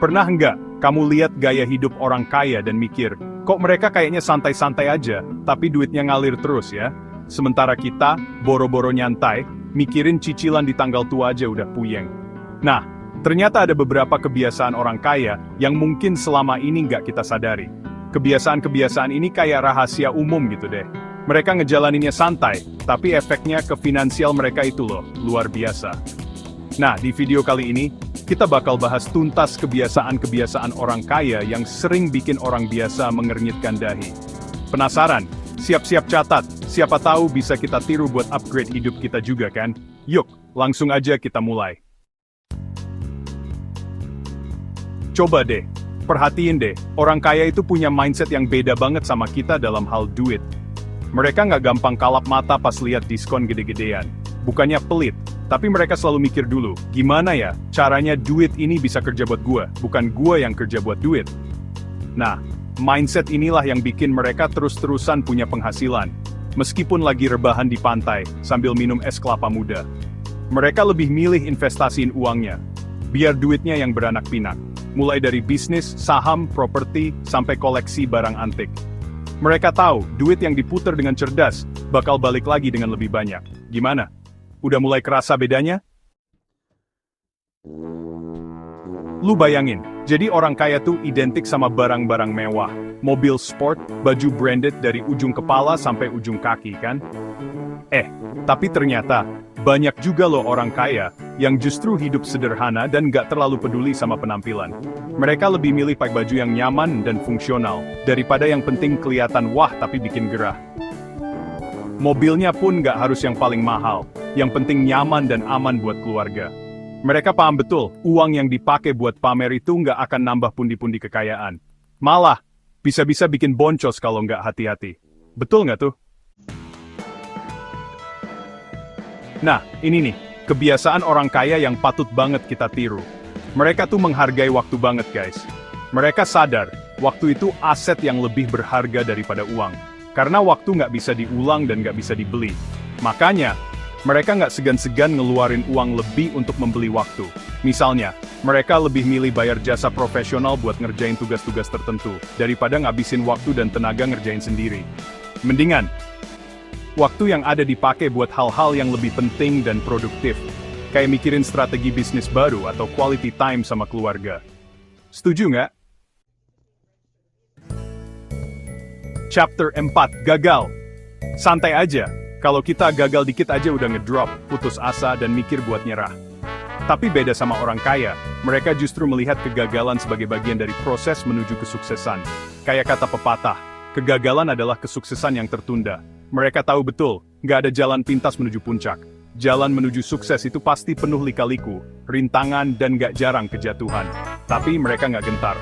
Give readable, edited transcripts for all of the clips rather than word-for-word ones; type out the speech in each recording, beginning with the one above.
Pernah nggak kamu lihat gaya hidup orang kaya dan mikir, kok mereka kayaknya santai-santai aja, tapi duitnya ngalir terus ya? Sementara kita, boro-boro nyantai, mikirin cicilan di tanggal tua aja udah puyeng. Nah, ternyata ada beberapa kebiasaan orang kaya yang mungkin selama ini nggak kita sadari. Kebiasaan-kebiasaan ini kayak rahasia umum gitu deh. Mereka ngejalaninnya santai, tapi efeknya ke finansial mereka itu loh, luar biasa. Nah, di video kali ini, kita bakal bahas tuntas kebiasaan-kebiasaan orang kaya yang sering bikin orang biasa mengernyitkan dahi. Penasaran? Siap-siap catat, siapa tahu bisa kita tiru buat upgrade hidup kita juga kan? Yuk, langsung aja kita mulai. Coba deh, perhatiin deh, orang kaya itu punya mindset yang beda banget sama kita dalam hal duit. Mereka nggak gampang kalap mata pas lihat diskon gede-gedean. Bukannya pelit, tapi mereka selalu mikir dulu, gimana ya caranya duit ini bisa kerja buat gua, bukan gua yang kerja buat duit. Nah, mindset inilah yang bikin mereka terus-terusan punya penghasilan, meskipun lagi rebahan di pantai, sambil minum es kelapa muda. Mereka lebih milih investasiin uangnya, biar duitnya yang beranak pinak. Mulai dari bisnis, saham, properti, sampai koleksi barang antik. Mereka tahu, duit yang diputer dengan cerdas, bakal balik lagi dengan lebih banyak. Gimana? Udah mulai kerasa bedanya? Lu bayangin, jadi orang kaya tuh identik sama barang-barang mewah, mobil sport, baju branded dari ujung kepala sampai ujung kaki kan? Tapi ternyata, banyak juga loh orang kaya, yang justru hidup sederhana dan gak terlalu peduli sama penampilan. Mereka lebih milih pakai baju yang nyaman dan fungsional, daripada yang penting kelihatan wah tapi bikin gerah. Mobilnya pun gak harus yang paling mahal, yang penting nyaman dan aman buat keluarga. Mereka paham betul, uang yang dipakai buat pamer itu nggak akan nambah pundi-pundi kekayaan. Malah, bisa-bisa bikin boncos kalau nggak hati-hati. Betul nggak tuh? Nah, ini nih, kebiasaan orang kaya yang patut banget kita tiru. Mereka tuh menghargai waktu banget guys. Mereka sadar, waktu itu aset yang lebih berharga daripada uang. Karena waktu nggak bisa diulang dan nggak bisa dibeli. Makanya, mereka nggak segan-segan ngeluarin uang lebih untuk membeli waktu. Misalnya, mereka lebih milih bayar jasa profesional buat ngerjain tugas-tugas tertentu, daripada ngabisin waktu dan tenaga ngerjain sendiri. Mendingan, waktu yang ada dipakai buat hal-hal yang lebih penting dan produktif. Kayak mikirin strategi bisnis baru atau quality time sama keluarga. Setuju nggak? Chapter 4, Gagal. Santai aja. Kalau kita gagal dikit aja udah ngedrop, putus asa dan mikir buat nyerah. Tapi beda sama orang kaya, mereka justru melihat kegagalan sebagai bagian dari proses menuju kesuksesan. Kayak kata pepatah, kegagalan adalah kesuksesan yang tertunda. Mereka tahu betul, nggak ada jalan pintas menuju puncak. Jalan menuju sukses itu pasti penuh lika-liku, rintangan dan nggak jarang kejatuhan. Tapi mereka nggak gentar.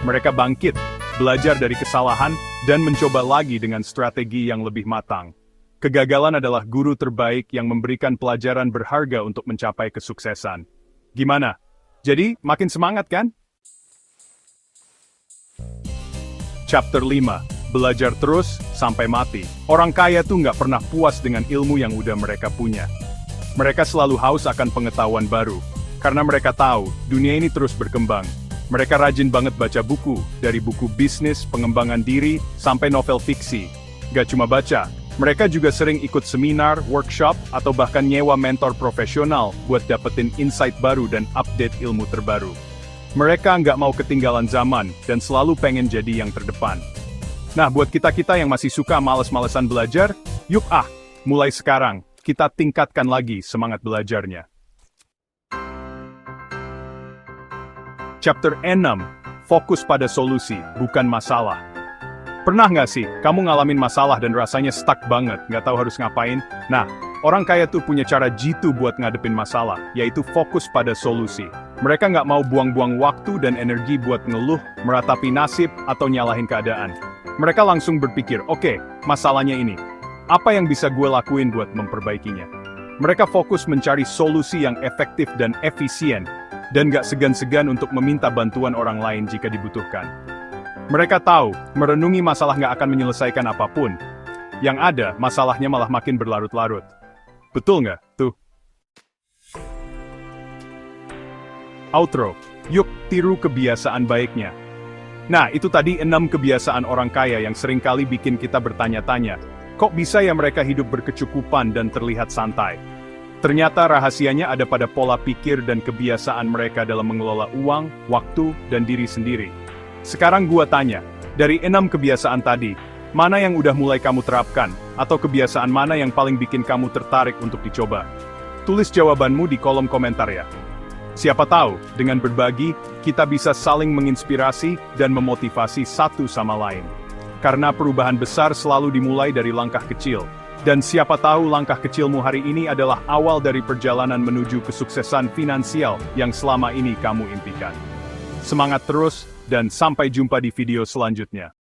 Mereka bangkit, belajar dari kesalahan, dan mencoba lagi dengan strategi yang lebih matang. Kegagalan adalah guru terbaik yang memberikan pelajaran berharga untuk mencapai kesuksesan. Gimana? Jadi, makin semangat kan? Chapter 5. Belajar terus, sampai mati. Orang kaya tuh nggak pernah puas dengan ilmu yang udah mereka punya. Mereka selalu haus akan pengetahuan baru. Karena mereka tahu, dunia ini terus berkembang. Mereka rajin banget baca buku, dari buku bisnis, pengembangan diri, sampai novel fiksi. Gak cuma baca, mereka juga sering ikut seminar, workshop, atau bahkan nyewa mentor profesional buat dapetin insight baru dan update ilmu terbaru. Mereka nggak mau ketinggalan zaman, dan selalu pengen jadi yang terdepan. Nah, buat kita-kita yang masih suka males-malesan belajar, yuk mulai sekarang, kita tingkatkan lagi semangat belajarnya. Chapter 6, Fokus pada solusi, bukan masalah. Pernah nggak sih, kamu ngalamin masalah dan rasanya stuck banget, nggak tahu harus ngapain? Nah, orang kaya tuh punya cara jitu buat ngadepin masalah, yaitu fokus pada solusi. Mereka nggak mau buang-buang waktu dan energi buat ngeluh, meratapi nasib, atau nyalahin keadaan. Mereka langsung berpikir, oke, masalahnya ini. Apa yang bisa gue lakuin buat memperbaikinya? Mereka fokus mencari solusi yang efektif dan efisien, dan gak segan-segan untuk meminta bantuan orang lain jika dibutuhkan. Mereka tahu, merenungi masalah gak akan menyelesaikan apapun. Yang ada, masalahnya malah makin berlarut-larut. Betul nggak, tuh? Outro. Yuk, tiru kebiasaan baiknya. Nah, itu tadi 6 kebiasaan orang kaya yang seringkali bikin kita bertanya-tanya, kok bisa ya mereka hidup berkecukupan dan terlihat santai? Ternyata rahasianya ada pada pola pikir dan kebiasaan mereka dalam mengelola uang, waktu, dan diri sendiri. Sekarang gua tanya, dari 6 kebiasaan tadi, mana yang udah mulai kamu terapkan, atau kebiasaan mana yang paling bikin kamu tertarik untuk dicoba? Tulis jawabanmu di kolom komentar ya. Siapa tahu, dengan berbagi, kita bisa saling menginspirasi dan memotivasi satu sama lain. Karena perubahan besar selalu dimulai dari langkah kecil. Dan siapa tahu langkah kecilmu hari ini adalah awal dari perjalanan menuju kesuksesan finansial yang selama ini kamu impikan. Semangat terus, dan sampai jumpa di video selanjutnya.